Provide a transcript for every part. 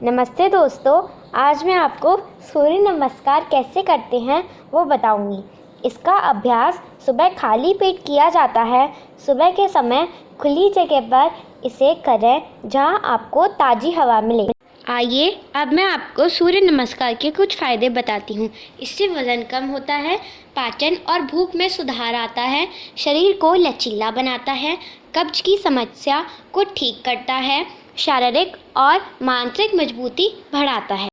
नमस्ते दोस्तों, आज मैं आपको सूर्य नमस्कार कैसे करते हैं वो बताऊंगी। इसका अभ्यास सुबह खाली पेट किया जाता है। सुबह के समय खुली जगह पर इसे करें जहां आपको ताज़ी हवा मिले। आइए अब मैं आपको सूर्य नमस्कार के कुछ फ़ायदे बताती हूँ। इससे वज़न कम होता है, पाचन और भूख में सुधार आता है, शरीर को लचीला बनाता है, कब्ज की समस्या को ठीक करता है, शारीरिक और मानसिक मजबूती बढ़ाता है।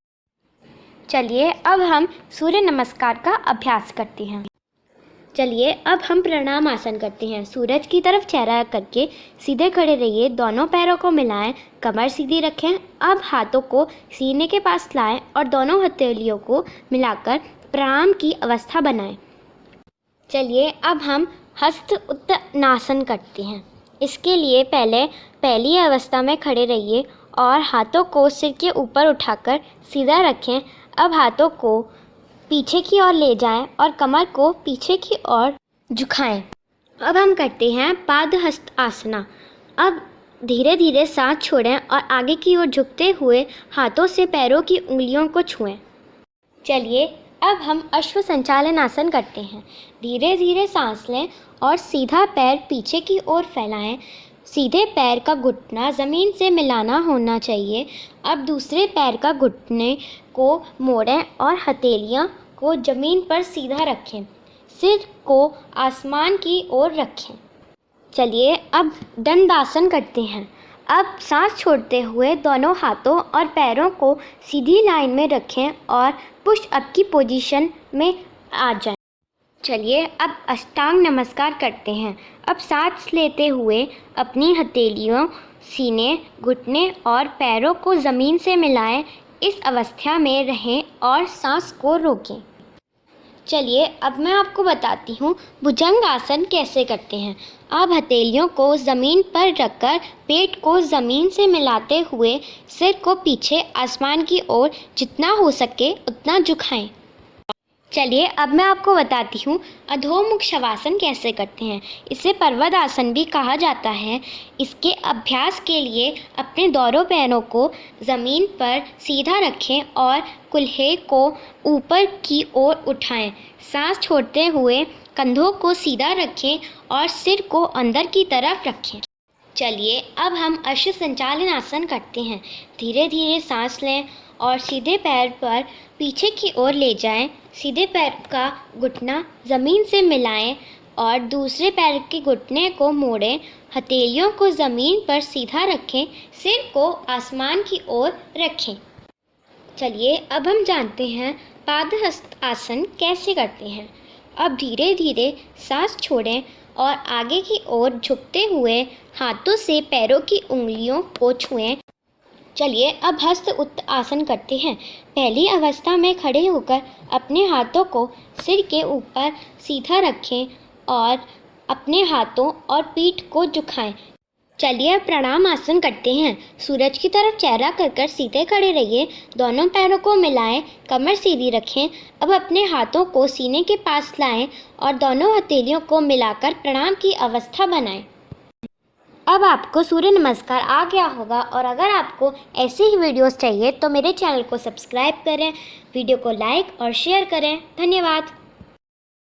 चलिए अब हम सूर्य नमस्कार का अभ्यास करते हैं। चलिए अब हम प्रणाम आसन करते हैं। सूरज की तरफ चेहरा करके सीधे खड़े रहिए, दोनों पैरों को मिलाएं, कमर सीधी रखें। अब हाथों को सीने के पास लाएं और दोनों हथेलियों को मिलाकर प्रणाम की अवस्था बनाएं। चलिए अब हम हस्त उत्तानासन करते हैं। इसके लिए पहली अवस्था में खड़े रहिए और हाथों को सिर के ऊपर उठाकर सीधा रखें। अब हाथों को पीछे की ओर ले जाएं और कमर को पीछे की ओर झुकाएं। अब हम करते हैं पादहस्त आसना। अब धीरे धीरे सांस छोड़ें और आगे की ओर झुकते हुए हाथों से पैरों की उंगलियों को छुएं। चलिए अब हम अश्व संचालन आसन करते हैं। धीरे धीरे सांस लें और सीधा पैर पीछे की ओर फैलाएं। सीधे पैर का घुटना ज़मीन से मिलाना होना चाहिए। अब दूसरे पैर का घुटने को मोड़ें और हथेलियां को ज़मीन पर सीधा रखें। सिर को आसमान की ओर रखें। चलिए अब दंडासन करते हैं। अब सांस छोड़ते हुए दोनों हाथों और पैरों को सीधी लाइन में रखें और पुश अप की पोजीशन में आ जाएं। चलिए अब अष्टांग नमस्कार करते हैं। अब सांस लेते हुए अपनी हथेलियों, सीने, घुटने और पैरों को ज़मीन से मिलाएं। इस अवस्था में रहें और सांस को रोकें। चलिए अब मैं आपको बताती हूँ भुजंग आसन कैसे करते हैं। आप हथेलियों को ज़मीन पर रखकर पेट को ज़मीन से मिलाते हुए सिर को पीछे आसमान की ओर जितना हो सके उतना झुकाएं। चलिए अब मैं आपको बताती हूँ अधोमुख शवासन कैसे करते हैं। इसे पर्वत आसन भी कहा जाता है। इसके अभ्यास के लिए अपने दोनों पैरों को ज़मीन पर सीधा रखें और कुल्हे को ऊपर की ओर उठाएं। सांस छोड़ते हुए कंधों को सीधा रखें और सिर को अंदर की तरफ रखें। चलिए अब हम अश्व संचालन आसन करते हैं। धीरे धीरे सांस लें और सीधे पैर पर पीछे की ओर ले जाएं। सीधे पैर का घुटना ज़मीन से मिलाएं और दूसरे पैर के घुटने को मोड़ें। हथेलियों को ज़मीन पर सीधा रखें, सिर को आसमान की ओर रखें। चलिए अब हम जानते हैं पादहस्त आसन कैसे करते हैं। अब धीरे धीरे सांस छोड़ें और आगे की ओर झुकते हुए हाथों से पैरों की उंगलियों को छुएं। चलिए अब हस्त उत्तानासन करते हैं। पहली अवस्था में खड़े होकर अपने हाथों को सिर के ऊपर सीधा रखें और अपने हाथों और पीठ को झुकाएं। चलिए अब प्रणाम आसन करते हैं। सूरज की तरफ चेहरा कर सीधे खड़े रहिए, दोनों पैरों को मिलाएं, कमर सीधी रखें। अब अपने हाथों को सीने के पास लाएं और दोनों हथेलियों को मिलाकर प्रणाम की अवस्था बनाएं। अब आपको सूर्य नमस्कार आ गया होगा और अगर आपको ऐसे ही वीडियोस चाहिए तो मेरे चैनल को सब्सक्राइब करें, वीडियो को लाइक और शेयर करें। धन्यवाद।